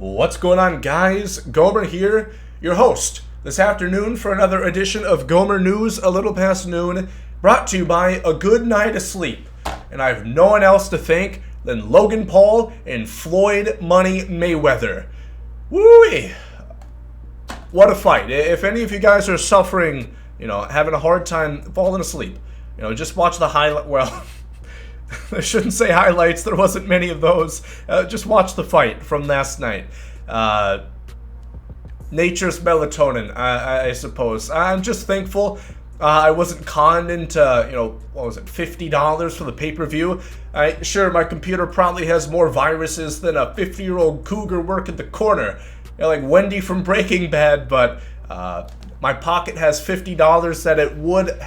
What's going on, guys? Gomer here, your host this afternoon for another edition of Gomer News a little past noon, brought to you by a good night of sleep. And I have no one else to thank than Logan Paul and Floyd Money Mayweather. Woo-wee! What a fight. If any of you guys are suffering, having a hard time falling asleep, just watch the highlight. Well, I shouldn't say highlights. There wasn't many of those. Just watch the fight from last night. Nature's melatonin, I suppose. I'm just thankful I wasn't conned into, what was it, $50 for the pay-per-view. Sure, my computer probably has more viruses than a 50-year-old cougar working the corner, like Wendy from Breaking Bad, but my pocket has $50 that it wouldn't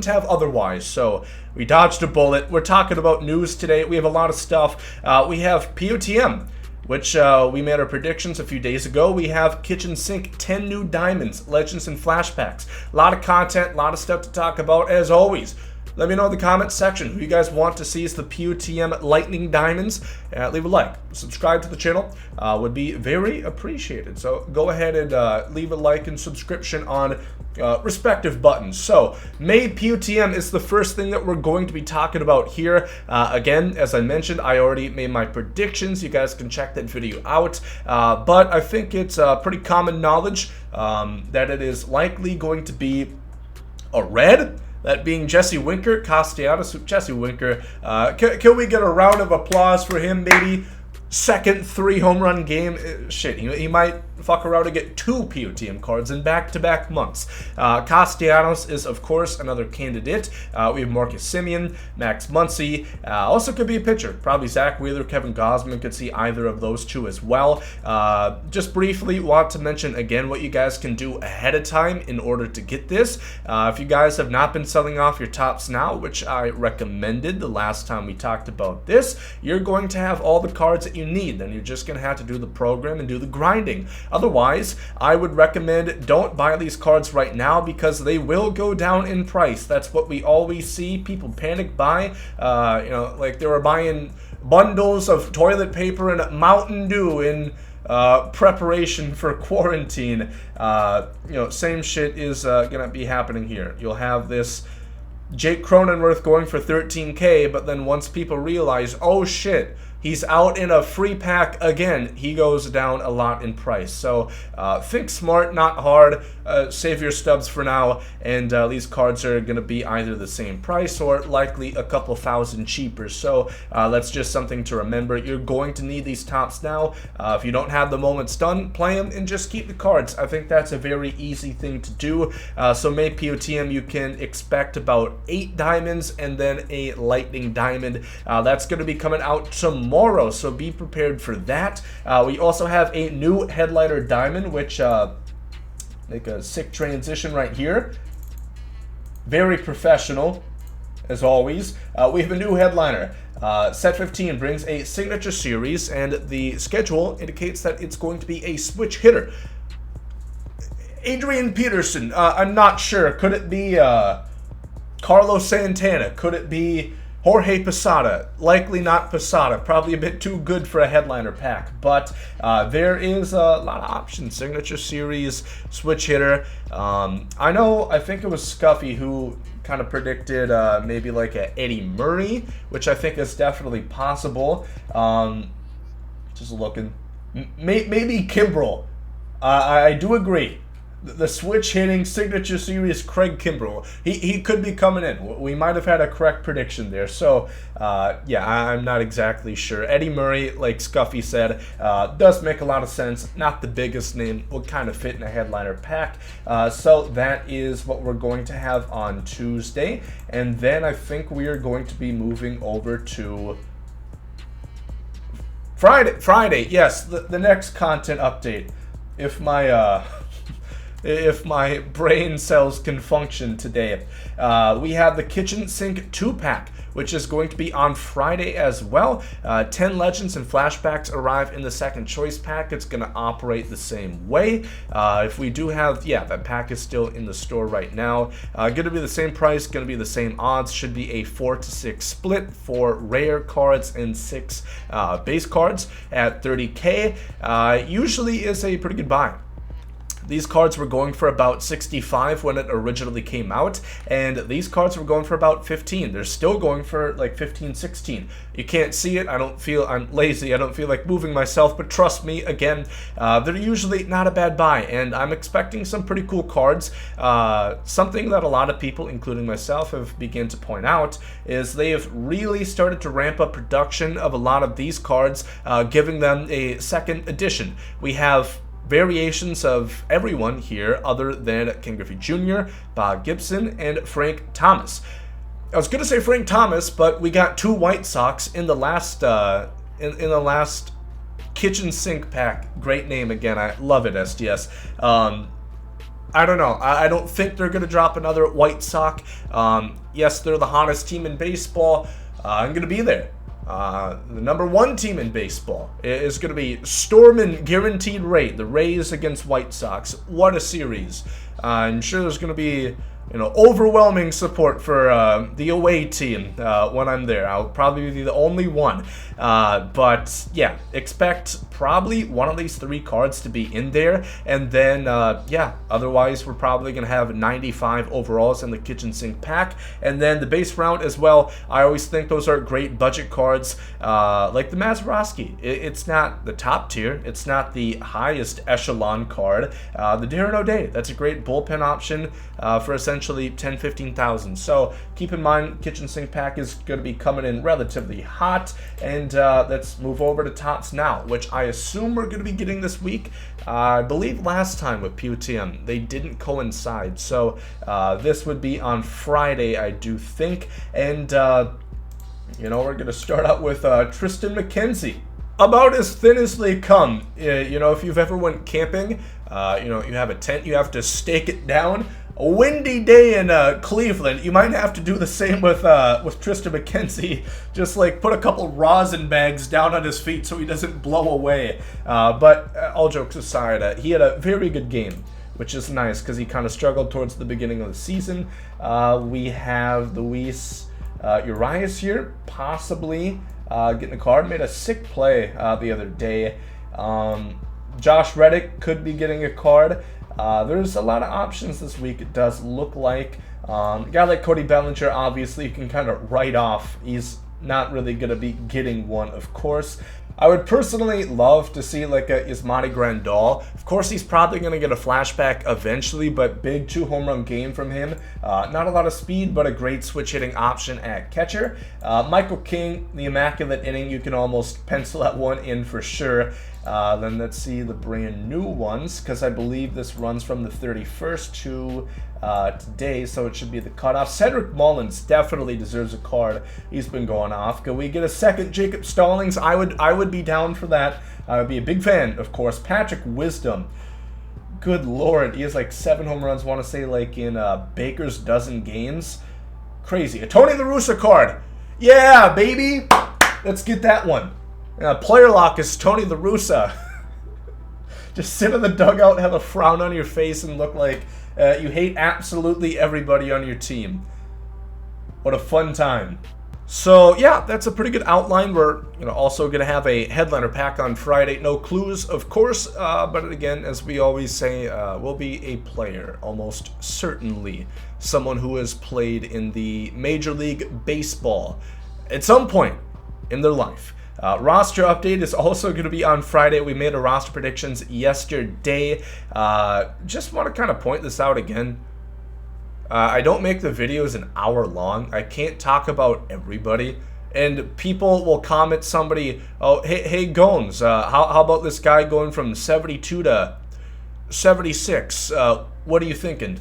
have otherwise. So we dodged a bullet. We're talking about news today. We have a lot of stuff. We have POTM, which we made our predictions a few days ago. We have Kitchen Sink, 10 new diamonds, legends and flashbacks. A lot of content, a lot of stuff to talk about as always. Let me know in the comments section who you guys want to see as the POTM Lightning Diamonds. Leave a like, subscribe to the channel, would be very appreciated. So go ahead and leave a like and subscription on respective buttons. So May POTM is the first thing that we're going to be talking about here. Again, as I mentioned, I already made my predictions. You guys can check that video out. But I think it's pretty common knowledge that it is likely going to be a red. That being Jesse Winker, Castellanos, Jesse Winker. Can we get a round of applause for him, maybe? Second 3-home run game. Shit, he might fuck around and get 2 POTM cards in back-to-back months. Castellanos is, of course, another candidate. We have Marcus Semien, Max Muncy. Also could be a pitcher. Probably Zach Wheeler, Kevin Gausman. Could see either of those two as well. Just briefly want to mention again what you guys can do ahead of time in order to get this. If you guys have not been selling off your tops now, which I recommended the last time we talked about this, you're going to have all the cards that you need. Then you're just going to have to do the program and do the grinding. Otherwise, I would recommend don't buy these cards right now because they will go down in price. That's what we always see. People panic buy, like they were buying bundles of toilet paper and Mountain Dew in preparation for quarantine. Same shit is gonna be happening here. You'll have this Jake Cronenworth going for 13K, but then once people realize, oh shit, he's out in a free pack again, he goes down a lot in price. So think smart, not hard. Save your stubs for now, and these cards are going to be either the same price or likely a couple thousand cheaper. So that's just something to remember. You're going to need these tops now. If you don't have the moments done, play them and just keep the cards. I think that's a very easy thing to do. So May POTM, you can expect about 8 diamonds and then a lightning diamond. That's going to be coming out tomorrow, so be prepared for that. We also have a new headliner diamond, which make a sick transition right here. Very professional, as always. We have a new headliner. Set 15 brings a signature series, and the schedule indicates that it's going to be a switch hitter. Adrian Peterson, I'm not sure. Could it be Carlos Santana? Could it be Jorge Posada? Likely not Posada. Probably a bit too good for a headliner pack. But there is a lot of options. Signature series, switch hitter. I think it was Scuffy who kind of predicted maybe like a Eddie Murray, which I think is definitely possible. Just looking. Maybe Kimbrel. I do agree. The switch hitting signature series Craig Kimbrel. He could be coming in. We might have had a correct prediction there. So yeah, I'm not exactly sure. Eddie Murray, like Scuffy said, does make a lot of sense. Not the biggest name, will kind of fit in a headliner pack. So that is what we're going to have on Tuesday. And then I think we are going to be moving over to Friday. Yes, the next content update. If my if my brain cells can function today. We have the Kitchen Sink 2-pack, which is going to be on Friday as well. 10 Legends and Flashbacks arrive in the second choice pack. It's going to operate the same way. If we do have, yeah, that pack is still in the store right now. Going to be the same price, going to be the same odds. Should be a 4-to-6 split for rare cards and 6 base cards at 30K. Usually is a pretty good buy. These cards were going for about 65 when it originally came out, and these cards were going for about 15. They're still going for like 15, 16. You can't see it. I'm lazy. I don't feel like moving myself, but trust me, again, they're usually not a bad buy, and I'm expecting some pretty cool cards. Something that a lot of people, including myself, have begun to point out is they have really started to ramp up production of a lot of these cards, giving them a second edition. We have variations of everyone here other than Ken Griffey Jr., Bob Gibson, and Frank Thomas. I was going to say Frank Thomas, but we got 2 White Sox in the last in the last Kitchen Sink pack. Great name again. I love it, SDS. I don't know. I don't think they're going to drop another White Sox. Yes, they're the hottest team in baseball. I'm going to be there. The number 1 team in baseball is going to be storming guaranteed rate. The Rays against White Sox. What a series. I'm sure there's going to be, overwhelming support for the away team when I'm there. I'll probably be the only one. But yeah, expect probably one of these 3 cards to be in there. And then, yeah, otherwise we're probably going to have 95 overalls in the Kitchen Sink pack. And then the base round as well. I always think those are great budget cards. Like the Mazeroski. It's not the top tier. It's not the highest echelon card. The Darren O'Day. That's a great bullpen option for essentially 10, 15,000. So keep in mind, Kitchen Sink pack is going to be coming in relatively hot. And let's move over to Topps Now, which I assume we're going to be getting this week. I believe last time with POTM, they didn't coincide. So this would be on Friday, I do think. And, we're going to start out with Tristan McKenzie. About as thin as they come. If you've ever went camping, you have a tent, you have to stake it down. A windy day in Cleveland. You might have to do the same with Tristan McKenzie. Just like put a couple rosin bags down on his feet so he doesn't blow away. But all jokes aside, he had a very good game, which is nice because he kind of struggled towards the beginning of the season. We have Luis Urias here, possibly getting a card. Made a sick play the other day. Josh Reddick could be getting a card. There's a lot of options this week, it does look like. A guy like Cody Bellinger, obviously, you can kind of write off. He's not really going to be getting one, of course. I would personally love to see like a Yasmani Grandal. Of course, he's probably going to get a flashback eventually, but big 2-home run game from him. Not a lot of speed, but a great switch hitting option at catcher. Michael King, the immaculate inning, you can almost pencil that one in for sure. Then let's see the brand new ones, because I believe this runs from the 31st to today, so it should be the cutoff. Cedric Mullins definitely deserves a card. He's been going off. Can we get a second Jacob Stallings? I would be down for that. I would be a big fan, of course. Patrick Wisdom. Good Lord, he has like 7 home runs, want to say like in Baker's dozen games. Crazy. A Tony La Russa card. Yeah, baby. Let's get that one. Player lock is Tony La Russa. Just sit in the dugout, have a frown on your face, and look like you hate absolutely everybody on your team. What a fun time. So yeah, that's a pretty good outline. We're also going to have a headliner pack on Friday. No clues, of course, but again, as we always say, we'll be a player, almost certainly someone who has played in the Major League Baseball at some point in their life. Roster update is also going to be on Friday. We made a roster predictions yesterday. Just want to kind of point this out again. I don't make the videos an hour long. I can't talk about everybody. And people will comment somebody, oh, hey Gomes, how about this guy going from 72 to 76? What are you thinking?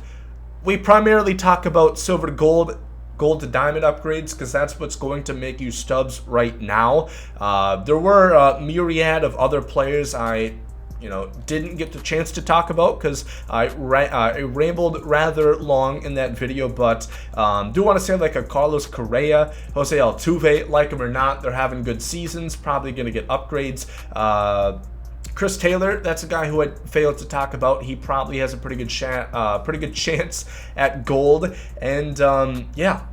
We primarily talk about silver to gold to diamond upgrades, because that's what's going to make you Stubs right now. There were a myriad of other players I you know, didn't get the chance to talk about because I rambled rather long in that video. But do want to say, like, a Carlos Correa, Jose Altuve, like him or not, they're having good seasons, probably going to get upgrades. Chris Taylor, that's a guy who I failed to talk about. He probably has a pretty good chance at gold. And yeah,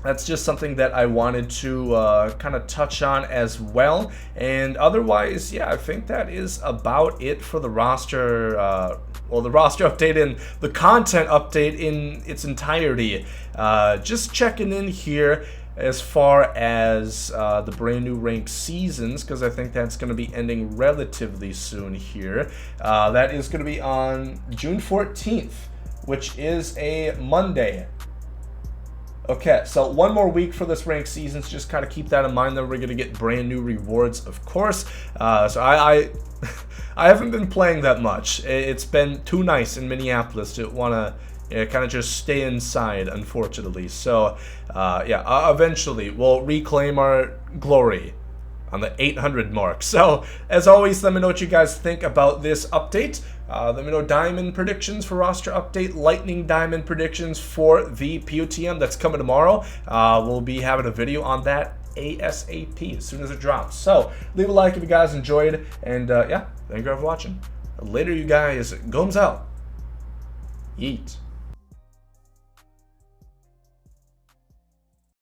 that's just something that I wanted to kind of touch on as well. And otherwise, yeah, I think that is about it for the roster. Well, the roster update and the content update in its entirety. Just checking in here as far as the brand new ranked seasons, because I think that's going to be ending relatively soon here. That is going to be on June 14th, which is a Monday. Okay, so one more week for this ranked seasons. Just kind of keep that in mind that we're going to get brand new rewards, of course. So I haven't been playing that much. It's been too nice in Minneapolis to want to kind of just stay inside, unfortunately. So, yeah, eventually we'll reclaim our glory on the 800 mark. So, as always, let me know what you guys think about this update. Let me know diamond predictions for roster update, lightning diamond predictions for the POTM that's coming tomorrow. We'll be having a video on that ASAP as soon as it drops. So, leave a like if you guys enjoyed, and yeah, thank you for watching. Later, you guys. Gomes out. Yeet.